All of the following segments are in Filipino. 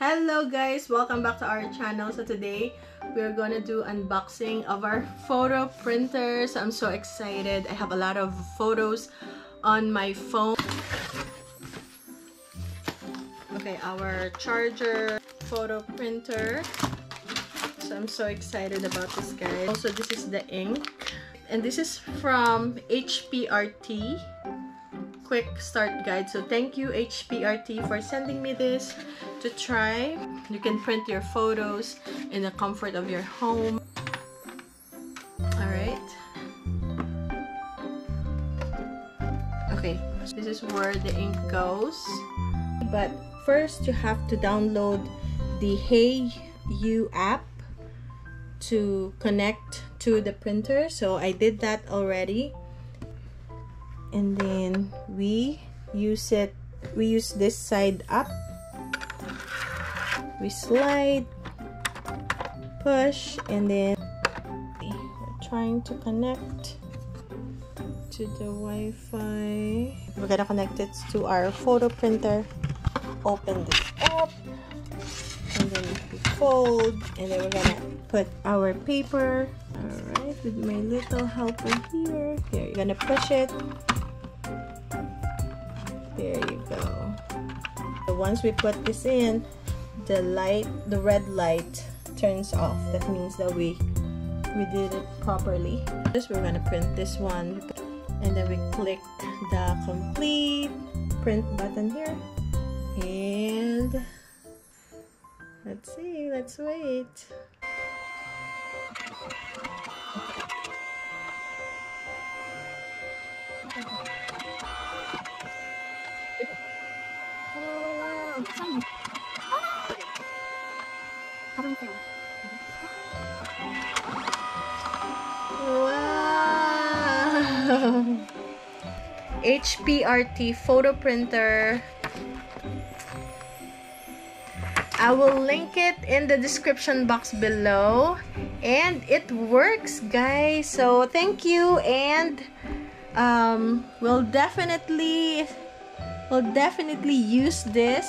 Hello guys, welcome back to our channel. So today we're gonna do unboxing of our photo printers. I'm so excited. I have a lot of photos on my phone. Okay, our charger, photo printer. So I'm so excited about this, guys. Also, this is the ink, and this is from HPRT Quick Start Guide. So thank you HPRT for sending me this to try. You can print your photos in the comfort of your home. Alright. Okay, this is where the ink goes. But first you have to download the HeyU app to connect to the printer. So I did that already. And then we use this side up. We slide, push, and then we're trying to connect to the Wi-Fi. We're gonna connect it to our photo printer. Open this up, and then we fold, and then we're gonna put our paper. Alright, with my little helper here. Here, you're gonna push it. There you go. So once we put this in, the red light turns off. That means that we did it properly. First, we're gonna print this one, and then we click the complete print button here, and let's see. Let's wait. Wow! HPRT photo printer. I will link it in the description box below, and it works, guys. So thank you, and we'll definitely use this.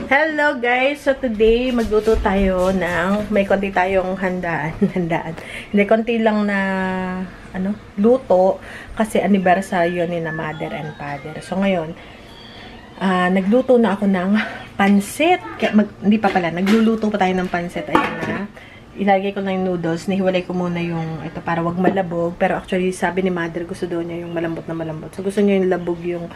Hello guys! So today, magluto tayo ng, may konti tayong handaan. Hindi, konti lang na, luto, kasi anniversary ni na mother and father. So ngayon, nagluto na ako ng pansit. Hindi pa pala, nagluluto pa tayo ng pansit. Ayan na. Ilagay ko na yung noodles. Nahiwalay ko muna yung, ito, para wag malabog. Pero actually, sabi ni mother, gusto daw niya yung malambot na malambot. So gusto niya yung labog yung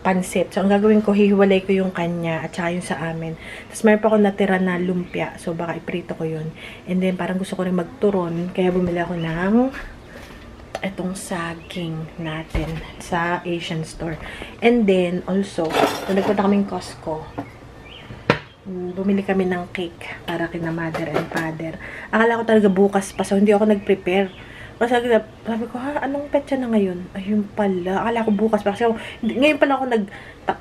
pansit. So, ang gagawin ko, hihiwalay ko yung kanya at saka yung sa amin. Tapos, mayroon pa ako natira na lumpia. So, baka iprito ko yun. And then, parang gusto ko rin magturon. Kaya bumili ako ng itong saging natin sa Asian store. And then, also, nagpunta kaming Costco. Bumili kami ng cake para kina mother and father. Akala ko talaga bukas pa. So, hindi ako nag-prepare. Kasi sabi ko, anong petsa na ngayon? Ayun pala. Akala ko bukas pa. Kasi ngayon pala ako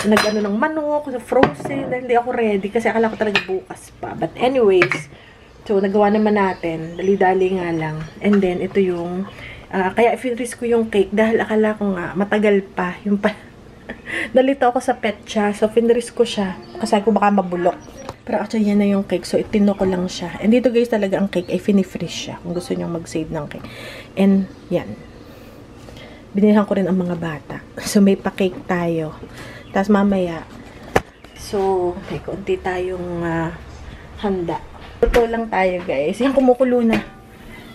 nag-ano ng manok, frozen. Hindi ako ready. Kasi akala ko talaga bukas pa. But anyways, so nagawa naman natin. Dali-dali nga lang. And then, ito yung, kaya finris ko yung cake. Dahil akala ko nga, matagal pa. Yung pa. Nalito ako sa petsa. So, finris ko siya. Kasi ko baka mabulok. Pero actually, yan na yung cake. So, itino ko lang siya. And dito guys, talaga ang cake ay fini-freeze siya. Kung gusto nyo mag-save ng cake. And, yan. Binilhan ko rin ang mga bata. So, may pa-cake tayo. Tapos, mamaya. So, may konti tayong handa. Luto lang tayo guys. Yan, kumukulo na.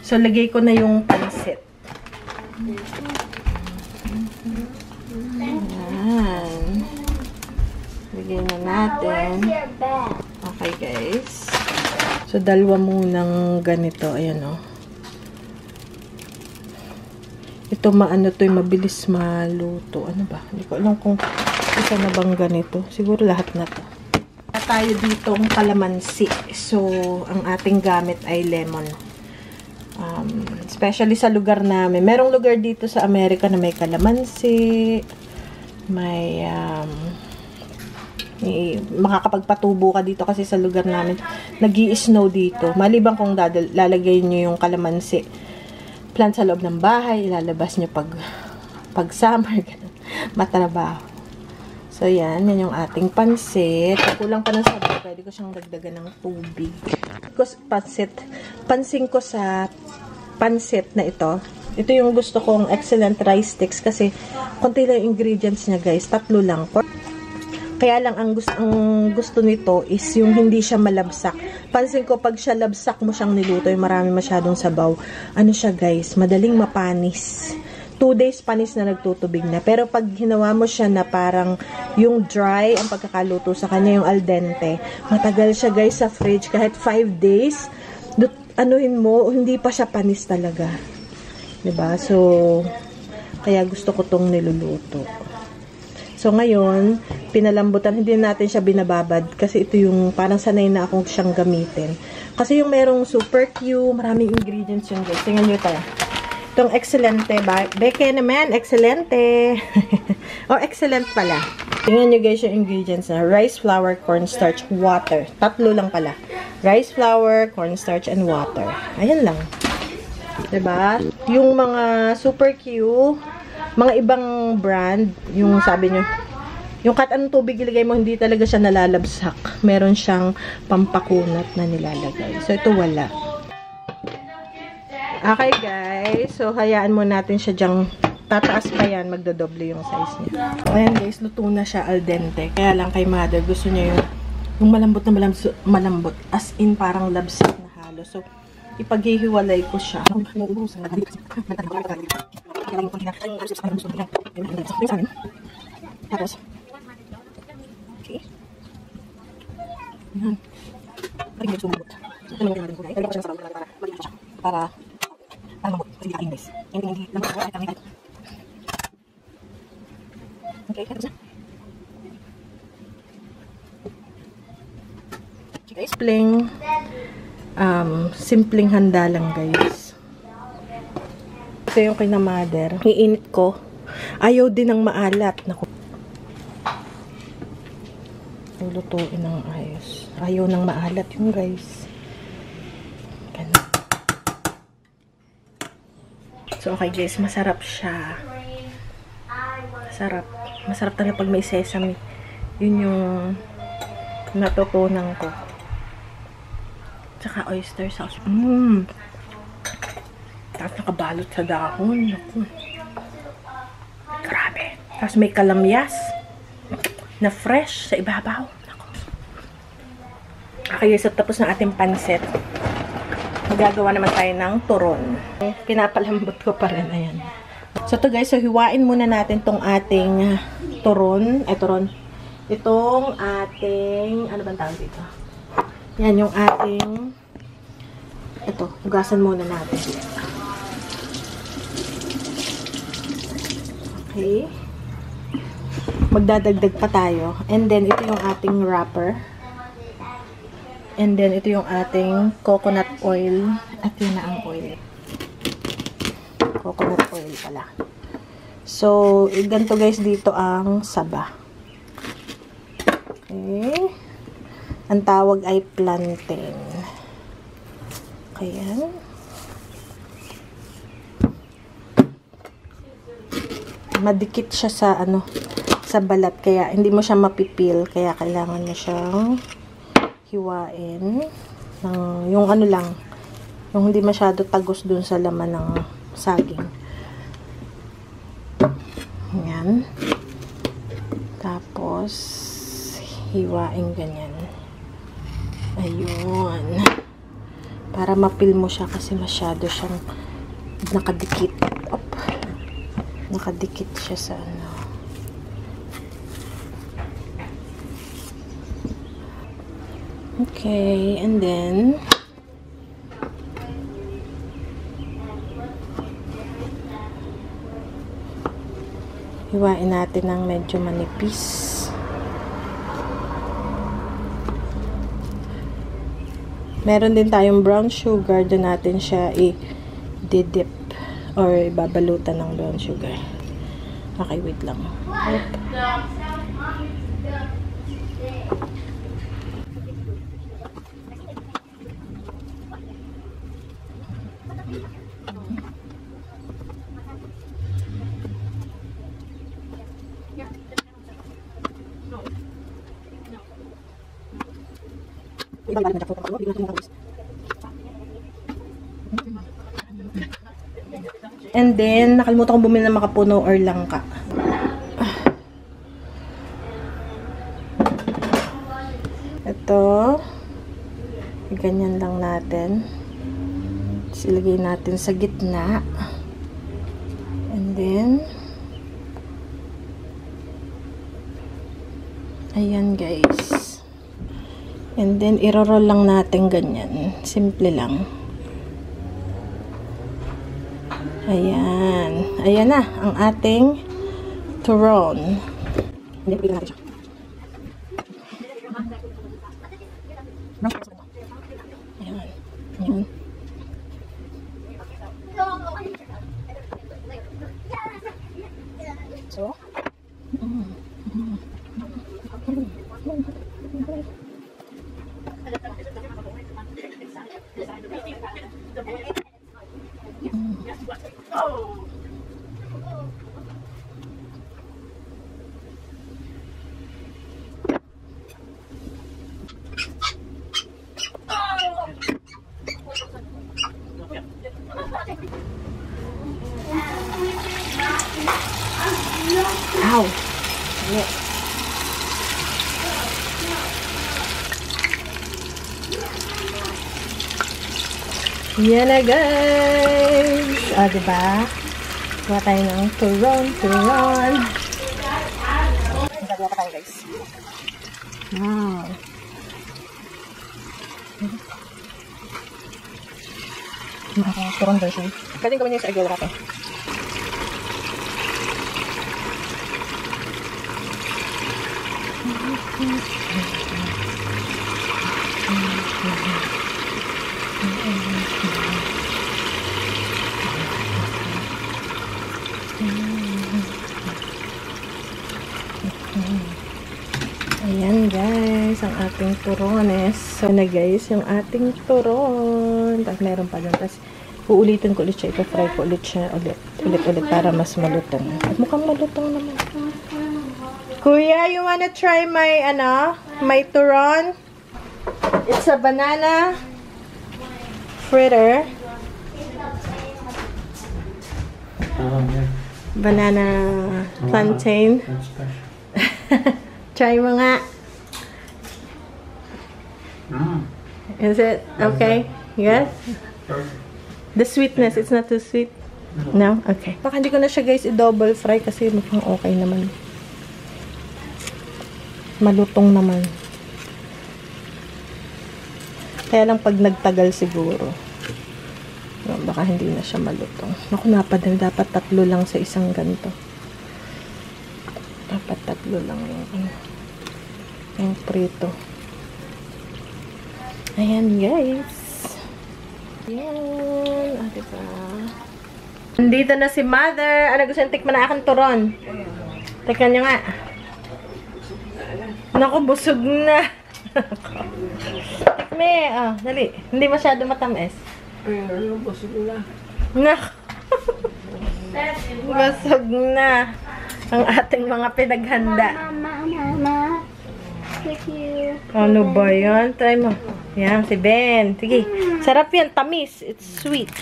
So, lagay ko na yung pansit. Yan. Lagay na natin. Okay, guys. So, dalawa munang ganito. Ayan, o. Ito, mabilis maluto. Ano ba? Hindi ko alam kung isa na bang ganito. Siguro lahat na to. Tayo ditong kalamansi. So, ang ating gamit ay lemon. Especially sa lugar namin. Merong lugar dito sa Amerika na may kalamansi. May, makakapagpatubo ka dito kasi sa lugar namin nag-i-snow dito. Maliban kung lalagay nyo yung kalamansi plant sa loob ng bahay, ilalabas nyo pag pag summer, ganun, matrabaho. So, yan yung ating pansit. Kulang pa ng sabaw, pwede ko siyang dagdagan ng tubig. Because pansin ko sa pansit na ito, ito yung gusto kong excellent rice sticks kasi konti lang ingredients niya, guys. 3 lang. Kaya lang, ang gusto nito is yung hindi siya malabsak. Pansin ko, pag siya labsak mo siyang niluto, yung marami masyadong sabaw, ano siya, guys, madaling mapanis. 2 days panis na nagtutubig na. Pero pag ginawa mo siya na parang yung dry, ang pagkakaluto sa kanya, yung al dente, matagal siya, guys, sa fridge. Kahit 5 days, anuhin mo, hindi pa siya panis talaga. Diba? So, kaya gusto ko tong niluluto. So, ngayon, pinalambutan, hindi natin siya binababad kasi ito yung parang sanay na akong siyang gamitin. Kasi yung merong super Q, maraming ingredients yun, guys. Tingnan nyo tayo. Itong Excelente, beke naman, Excelente. Oh, excellent pala. Tingnan nyo, guys, yung ingredients na rice, flour, cornstarch, water. 3 lang pala. Rice, flour, cornstarch, and water. Ayan lang. Diba? Yung mga super Q, mga ibang brand, yung sabi nyo, yung kahit anong tubig ilagay mo, hindi talaga siya nalalabsak. Meron siyang pampakunat na nilalagay. So, ito wala. Okay, guys. So, hayaan mo natin siya dyang tataas pa yan. Magdodoble yung size niya. Ayan, guys. Luto na siya al dente. Kaya lang kay mother, gusto niya yung malambot na malambot. As in, parang labsak na halo. So, ipaghihiwalay ko siya. Tapos, okay. Yan. Para mamot. Kasi hindi ka-English. Hindi lang ako. Okay, tapos na. Okay, simpleng handa lang, guys. Ito yung kay na mother. Iinit ko. Ayaw din ng maalat. Naku. Lutuin ng ayos. Ayaw ng maalat yung guys. Ganun. So, okay guys. Masarap siya. Masarap. Masarap talaga pag may sesame. Yun yung natutunan ko. Tsaka oyster sauce. Tapos nakabalot sa dahon. Naku. Grabe. Tapos may kalamyas na fresh sa ibabaw. Naku. Okay, so tapos na ating pansit. Magagawa naman tayo ng turon. Pinapalambot ko pa rin. Ayan. So to guys, so hiwain muna natin tong ating turon. Turon. Itong ating, ano bang tawag dito? Yan, yung ating, ito, hugasan muna natin. Okay. Magdadagdag pa tayo. And then, ito yung ating wrapper. And then, ito yung ating coconut oil. At yun na ang oil. Coconut oil pala. So, ganito guys, dito ang saba. Okay. Ang tawag ay plantain. Kaya, madikit siya sa sa balat, kaya hindi mo siya mapipil, kaya kailangan mo siyang hiwain ng yung lang, yung hindi masyado tagos dun sa laman ng saging. Yan. Tapos hiwain ganyan. Ayun. Para mapil mo siya kasi masyado siyang nakadikit. Nakadikit siya sa Okay, and then hiwain natin ng medyo manipis. Meron din tayong brown sugar, doon natin siya i-dip or ibabalutan ng brown sugar. Okay, wait lang. And then, nakalimutan kong bumili ng makapuno or langka. Ito. Ganyan lang natin. Tapos ilagay natin sa gitna. And then, ayan guys. And then, iro-roll lang natin ganyan. Simple lang. Ayan. Ayan na, ang ating turon. Hindi, pilihan natin siya. Ayan. Ayan. So, ow! Yeah. Yan na guys! Ah, diba? Gawa tayo ng turon. Gagawa pa tayo guys. Wow! Turon version. Pwede gawin niyo sa egg roll natin. Ayan guys, ang ating turones. So na guys, yung ating turon. Tapos meron pa dyan. Tapos uulitin ko ulit siya. Ipa-fry ko ulit siya. Ulit para mas malutong. At mukhang malutong naman. Kuya, you wanna try my, my turon? It's a banana fritter. Banana plantain. Try mo nga. Is it okay? Yes? The sweetness, it's not too sweet? No? Okay. Baka hindi ko na siya guys i-double fry kasi mukhang okay naman. Malutong naman. Kaya lang pag nagtagal siguro. Baka hindi na siya malutong. Naku, napadami. Dapat 3 lang sa isang ganito. Dapat 3 lang yung prito. Ayan guys. Ayan. Ah, diba? Nandito na si Mother. Ano gusto yung tikman na akong turon? Tikman nyo nga. Naku, busog na. Tikme. Oh, dali. Hindi masyado matamis. Busog na. Naku. Busog na. Ang ating mga pinaghanda. Mama. Thank you. Ano ba yan? Try mo. Yan, si Ben. Sige. Sarap yan. Tamis. It's sweet.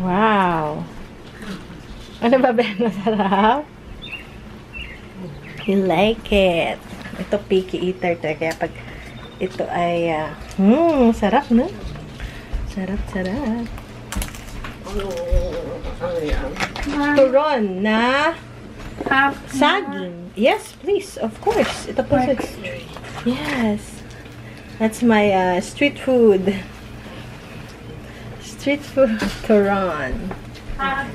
Wow. Ano ba, Ben? Masarap? You like it. Ito, picky eater to. Kaya pag ito ay, sarap, no? Sarap. Turon na saging. Yes, please. Of course. Ito po sa... Yes. That's my street food. Street food turon.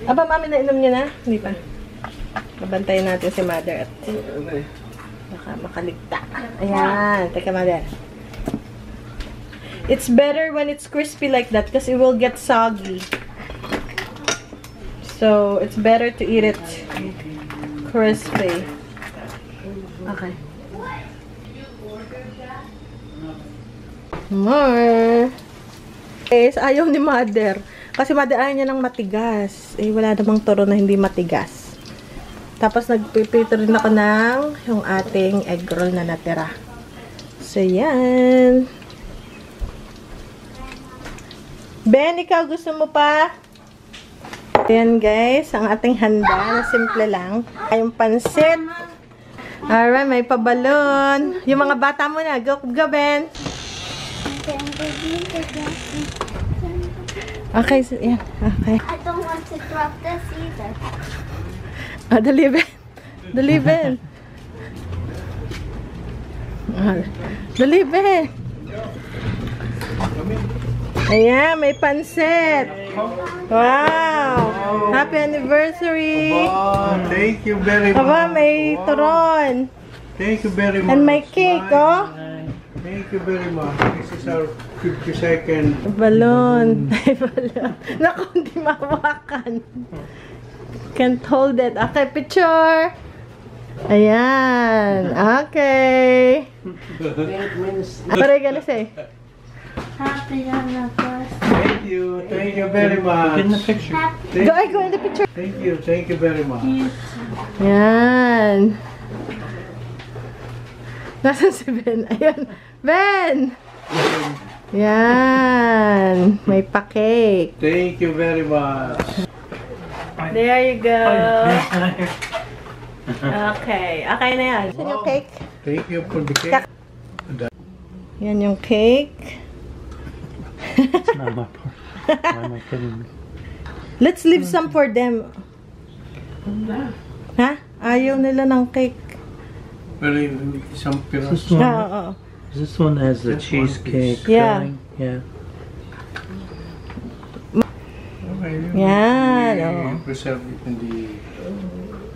Aba, mami, nainom niya na? Hindi pa. Babantayin natin si Mother at baka makaligta. Ayan. Teka, Mother. It's better when it's crispy like that because it will get soggy. So, it's better to eat it crispy. Okay. More. Guys, ayaw ni Mother. Kasi madaan niya ng matigas. Eh, wala namang turo na hindi matigas. Tapos, nagpipito rin ako ng yung ating egg roll na natira. So, yan. Ben, ikaw gusto mo pa? Ayan, guys. Ang ating handa na simple lang. Ay, yung pansit. Alright, may pabalon. Yung mga bata mo na. Go, Ben. Okay, so, yan. Okay. I don't want to drop this either. Ah, dali, Ben. Dali, Ben. Ah, dali, Ben. Ayan, may pansit. Wow. Happy anniversary. Thank you very much. Aba, may turon. Thank you very much. And may cake, oh. Thank you very much. This is our 52nd. Balloon. May balloon. Naku, hindi mahawakan. Can't hold it. Okay, picture. Ayan. Okay. What are you gonna say? Happy anniversary. Thank you. Thank you very much. Get in the picture. Go in the picture. Thank you. Thank you very much. Yan. Nasaan si Ben? Ayan. Ben! Yan. May pa-cake. Thank you very much. There you go. Okay. Okay na yan. Saan yung cake? Thank you for the cake. Yan yung cake. It's not my part. Why am I kidding me? Let's leave some for them. Ha? Ayaw nila ng cake. Very some This piras. one, Oo. this one has the This one, cheesecake Yeah. filling. Yeah. Okay, Yan, we oh. preserve it in the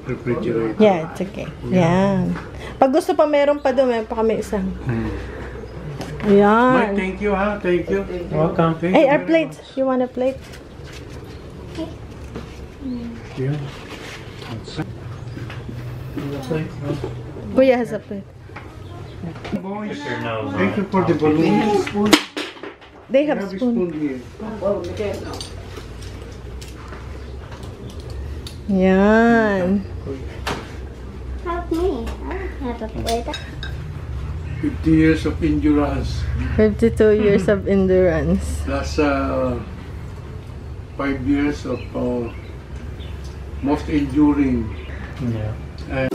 refrigerator. Yeah, it's okay. Yan. Pag gusto pa meron pa doon, meron pa kami isang. Mike, Ayan. thank you, ha? Thank you. Welcome. Thank Hey, you our very plates. You want a plate? much. Yeah. Kuya has a plate. Boys, Your nose on thank you it. for the balloons. They have Have a spoon. spoon here. Yan. Help me. I don't have a plate. 50 years of endurance. 52 years of endurance. Plus 5 years of most enduring. Yeah.